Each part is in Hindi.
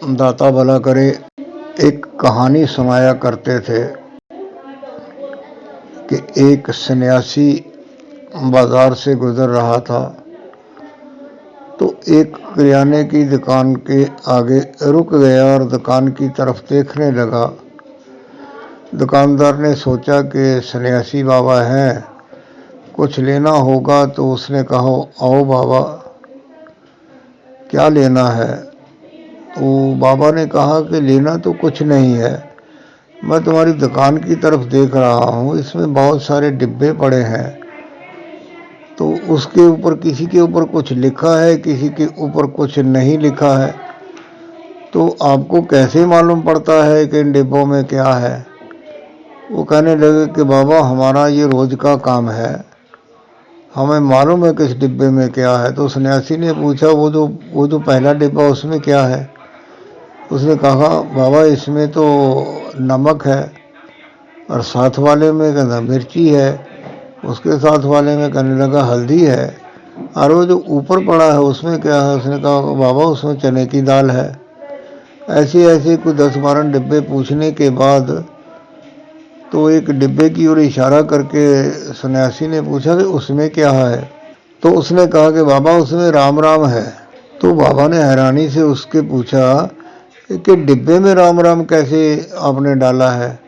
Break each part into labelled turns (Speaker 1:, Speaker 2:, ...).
Speaker 1: दाता भला करे, एक कहानी सुनाया करते थे कि एक सन्यासी बाजार से गुजर रहा था तो एक किराने की दुकान के आगे रुक गया और दुकान की तरफ देखने लगा। दुकानदार ने सोचा कि सन्यासी बाबा हैं, कुछ लेना होगा, तो उसने कहा, आओ बाबा, क्या लेना है? तो बाबा ने कहा कि लेना तो कुछ नहीं है, मैं तुम्हारी दुकान की तरफ देख रहा हूँ, इसमें बहुत सारे डिब्बे पड़े हैं, तो उसके ऊपर किसी के ऊपर कुछ लिखा है, किसी के ऊपर कुछ नहीं लिखा है, तो आपको कैसे मालूम पड़ता है कि इन डिब्बों में क्या है? वो कहने लगे कि बाबा, हमारा ये रोज का काम है, हमें मालूम है किस डिब्बे में क्या है। तो सन्यासी ने पूछा, वो जो पहला डिब्बा उसमें क्या है? उसने कहा, बाबा, इसमें तो नमक है, और साथ वाले में कहना मिर्ची है, उसके साथ वाले में कहने लगा हल्दी है, और वो जो ऊपर पड़ा है उसमें क्या है? उसने कहा, बाबा, उसमें चने की दाल है। ऐसे ऐसे कुछ 10-12 डिब्बे पूछने के बाद तो एक डिब्बे की ओर इशारा करके सन्यासी ने पूछा कि उसमें क्या है? तो उसने कहा कि बाबा, उसमें राम राम है। तो बाबा ने हैरानी से उसके पूछा कि डिब्बे में राम राम कैसे आपने डाला है?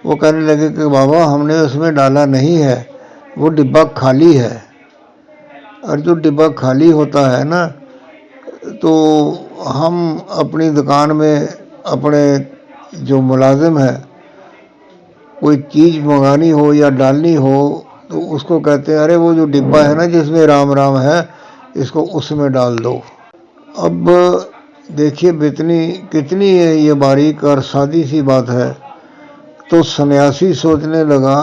Speaker 1: वो कहने लगे कि बाबा, हमने उसमें डाला नहीं है, वो डिब्बा खाली है। और जो डिब्बा खाली होता है ना, तो हम अपनी दुकान में अपने जो मुलाजिम है, कोई चीज़ मंगानी हो या डालनी हो, तो उसको कहते हैं, अरे वो जो डिब्बा है ना जिसमें राम राम है, इसको उसमें डाल दो। अब देखिए कितनी ये बारीक और सादी सी बात है। तो सन्यासी सोचने लगा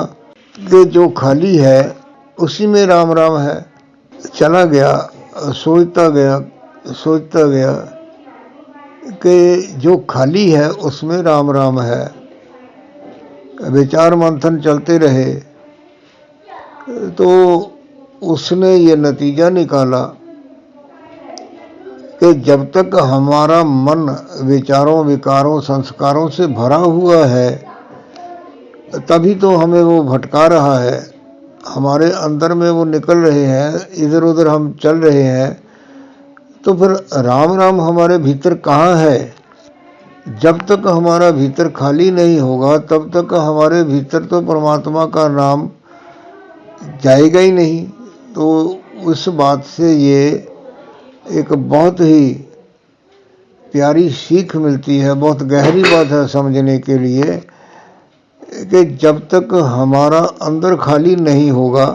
Speaker 1: कि जो खाली है उसी में राम राम है। चला गया, सोचता गया कि जो खाली है उसमें राम राम है। विचार मंथन चलते रहे तो उसने ये नतीजा निकाला कि जब तक हमारा मन विचारों, विकारों, संस्कारों से भरा हुआ है, तभी तो हमें वो भटका रहा है, हमारे अंदर में वो निकल रहे हैं, इधर उधर हम चल रहे हैं। तो फिर राम राम हमारे भीतर कहाँ है? जब तक हमारा भीतर खाली नहीं होगा, तब तक हमारे भीतर तो परमात्मा का नाम जाएगा ही नहीं। तो उस बात से ये एक बहुत ही प्यारी सीख मिलती है, बहुत गहरी बात है समझने के लिए, कि जब तक हमारा अंदर खाली नहीं होगा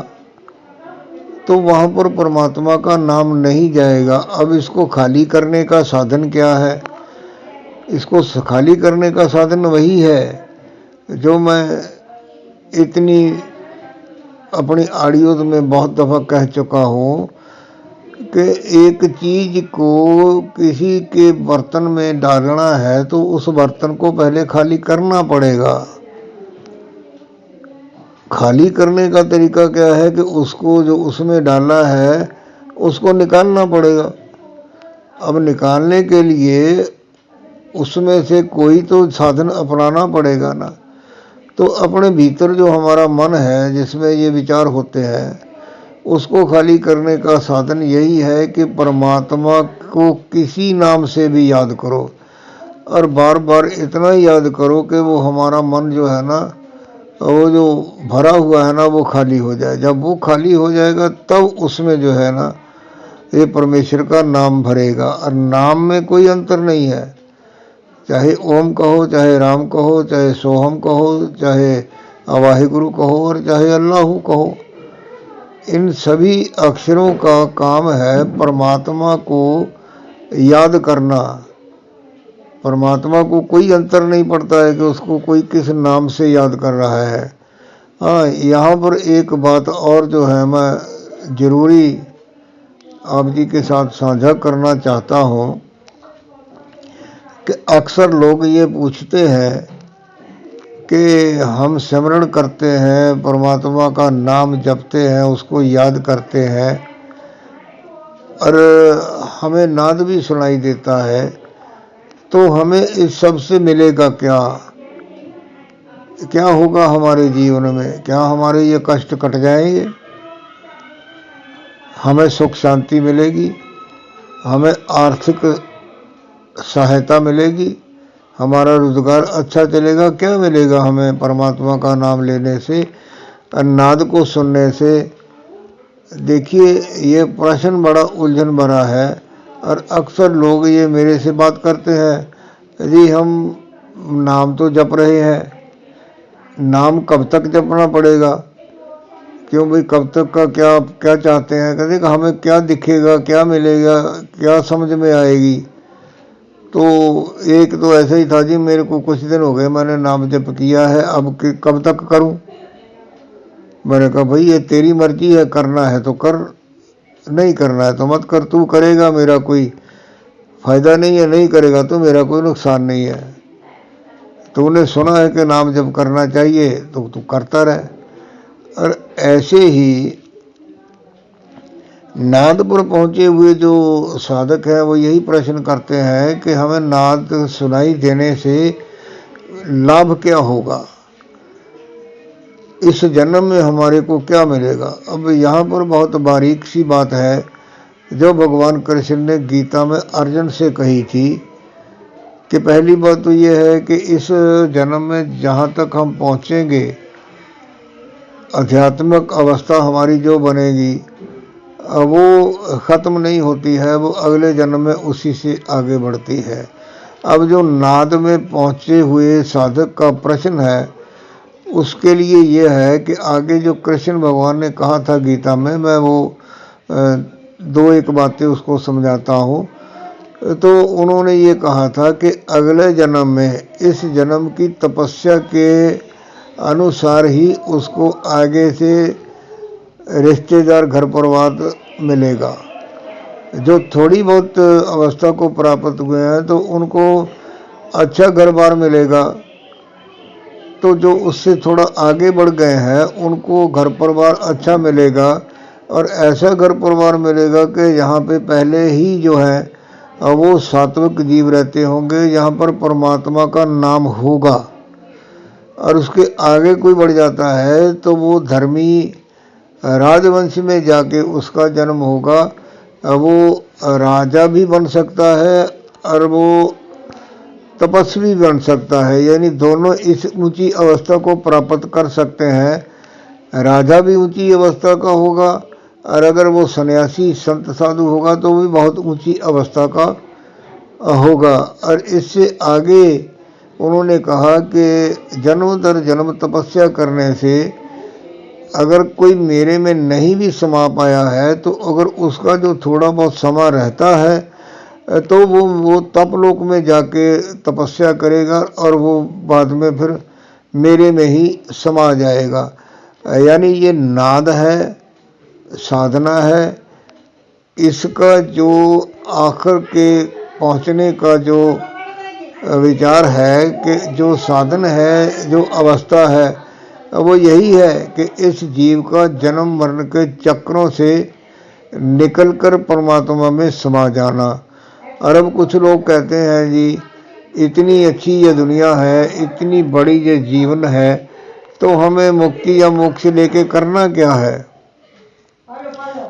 Speaker 1: तो वहाँ पर परमात्मा का नाम नहीं जाएगा। अब इसको खाली करने का साधन क्या है? इसको खाली करने का साधन वही है जो मैं इतनी अपनी ऑडियोज में बहुत दफ़ा कह चुका हूँ कि एक चीज़ को किसी के बर्तन में डालना है तो उस बर्तन को पहले खाली करना पड़ेगा। खाली करने का तरीका क्या है कि उसको जो उसमें डाला है उसको निकालना पड़ेगा। अब निकालने के लिए उसमें से कोई तो साधन अपनाना पड़ेगा ना। तो अपने भीतर जो हमारा मन है, जिसमें ये विचार होते हैं, उसको खाली करने का साधन यही है कि परमात्मा को किसी नाम से भी याद करो, और बार बार इतना याद करो कि वो हमारा मन जो है ना, वो जो भरा हुआ है ना, वो खाली हो जाए। जब वो खाली हो जाएगा तब उसमें जो है ना, ये परमेश्वर का नाम भरेगा। और नाम में कोई अंतर नहीं है, चाहे ओम कहो, चाहे राम कहो, चाहे सोहम कहो, चाहे वाहिगुरु कहो, और चाहे अल्लाह कहो। इन सभी अक्षरों का काम है परमात्मा को याद करना। परमात्मा को कोई अंतर नहीं पड़ता है कि उसको कोई किस नाम से याद कर रहा है। हाँ, यहाँ पर एक बात और जो है मैं ज़रूरी आप जी के साथ साझा करना चाहता हूँ कि अक्सर लोग ये पूछते हैं कि हम सिमरन करते हैं, परमात्मा का नाम जपते हैं, उसको याद करते हैं, और हमें नाद भी सुनाई देता है, तो हमें इस सब से मिलेगा क्या? क्या होगा हमारे जीवन में? क्या हमारे ये कष्ट कट जाएंगे? हमें सुख शांति मिलेगी? हमें आर्थिक सहायता मिलेगी? हमारा रोजगार अच्छा चलेगा? क्या मिलेगा हमें परमात्मा का नाम लेने से, नाद को सुनने से? देखिए, ये प्रश्न बड़ा उलझन भरा है और अक्सर लोग ये मेरे से बात करते हैं, जी हम नाम तो जप रहे हैं, नाम कब तक जपना पड़ेगा? क्यों भाई, कब तक का? क्या क्या चाहते हैं? कहते कि हमें क्या दिखेगा, क्या मिलेगा, क्या समझ में आएगी? तो एक तो ऐसा ही था जी, मेरे को कुछ दिन हो गए मैंने नाम जप किया है, अब कब तक करूं? मैंने कहा भाई ये तेरी मर्जी है, करना है तो कर, नहीं करना है तो मत कर। तू करेगा मेरा कोई फायदा नहीं है, नहीं करेगा तो मेरा कोई नुकसान नहीं है। तूने सुना है कि नाम जप करना चाहिए तो तू करता रहे। और ऐसे ही नाद पर पहुंचे हुए जो साधक हैं वो यही प्रश्न करते हैं कि हमें नाद सुनाई देने से लाभ क्या होगा, इस जन्म में हमारे को क्या मिलेगा? अब यहाँ पर बहुत बारीक सी बात है जो भगवान कृष्ण ने गीता में अर्जुन से कही थी कि पहली बात तो ये है कि इस जन्म में जहाँ तक हम पहुँचेंगे, आध्यात्मिक अवस्था हमारी जो बनेगी वो ख़त्म नहीं होती है, वो अगले जन्म में उसी से आगे बढ़ती है। अब जो नाद में पहुँचे हुए साधक का प्रश्न है उसके लिए ये है कि आगे जो कृष्ण भगवान ने कहा था गीता में, मैं वो दो एक बातें उसको समझाता हूँ। तो उन्होंने ये कहा था कि अगले जन्म में इस जन्म की तपस्या के अनुसार ही उसको आगे से रिश्तेदार घर परिवार मिलेगा। जो थोड़ी बहुत अवस्था को प्राप्त हुए हैं तो उनको अच्छा घर बार मिलेगा, तो जो उससे थोड़ा आगे बढ़ गए हैं उनको घर परिवार अच्छा मिलेगा, और ऐसा घर परिवार मिलेगा कि यहाँ पे पहले ही जो है वो सात्विक जीव रहते होंगे, यहाँ पर परमात्मा का नाम होगा। और उसके आगे कोई बढ़ जाता है तो वो धर्मी राजवंश में जाके उसका जन्म होगा, वो राजा भी बन सकता है और वो तपस्वी बन सकता है, यानी दोनों इस ऊंची अवस्था को प्राप्त कर सकते हैं। राजा भी ऊंची अवस्था का होगा और अगर वो सन्यासी संत साधु होगा तो भी बहुत ऊंची अवस्था का होगा। और इससे आगे उन्होंने कहा कि जन्म दर जन्म तपस्या करने से अगर कोई मेरे में नहीं भी समा पाया है तो अगर उसका जो थोड़ा बहुत समा रहता है तो वो तपलोक में जाके तपस्या करेगा और वो बाद में फिर मेरे में ही समा जाएगा। यानी ये नाद है, साधना है, इसका जो आखिर के पहुंचने का जो विचार है कि जो साधन है, जो अवस्था है, वो यही है कि इस जीव का जन्म मरण के चक्रों से निकलकर परमात्मा में समा जाना। और अब कुछ लोग कहते हैं जी इतनी अच्छी ये दुनिया है, इतनी बड़ी ये जीवन है, तो हमें मुक्ति या मोक्ष लेके करना क्या है?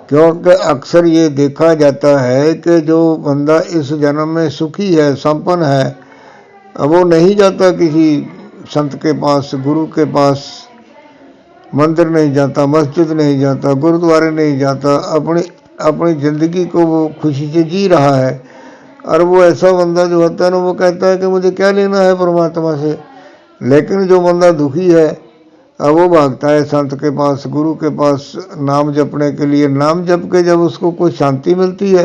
Speaker 1: क्योंकि अक्सर ये देखा जाता है कि जो बंदा इस जन्म में सुखी है, संपन्न है, वो नहीं जाता किसी संत के पास, गुरु के पास, मंदिर नहीं जाता, मस्जिद नहीं जाता, गुरुद्वारे नहीं जाता, अपनी ज़िंदगी को वो खुशी से जी रहा है। और वो ऐसा बंदा जो होता है ना, वो कहता है कि मुझे क्या लेना है परमात्मा से। लेकिन जो बंदा दुखी है अब वो भागता है संत के पास, गुरु के पास नाम जपने के लिए। नाम जप के जब उसको कोई शांति मिलती है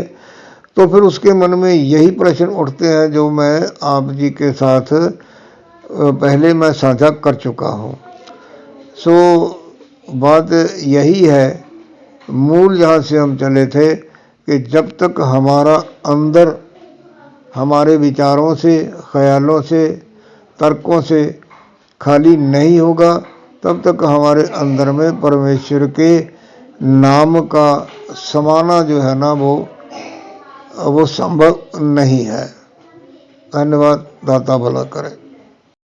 Speaker 1: तो फिर उसके मन में यही प्रश्न उठते हैं जो मैं आप जी के साथ पहले मैं साझा कर चुका हूँ। सो बात यही है, मूल जहाँ से हम चले थे कि जब तक हमारा अंदर हमारे विचारों से, ख्यालों से, तर्कों से खाली नहीं होगा तब तक हमारे अंदर में परमेश्वर के नाम का समाना जो है ना वो संभव नहीं है। धन्यवाद। दाता भला करे।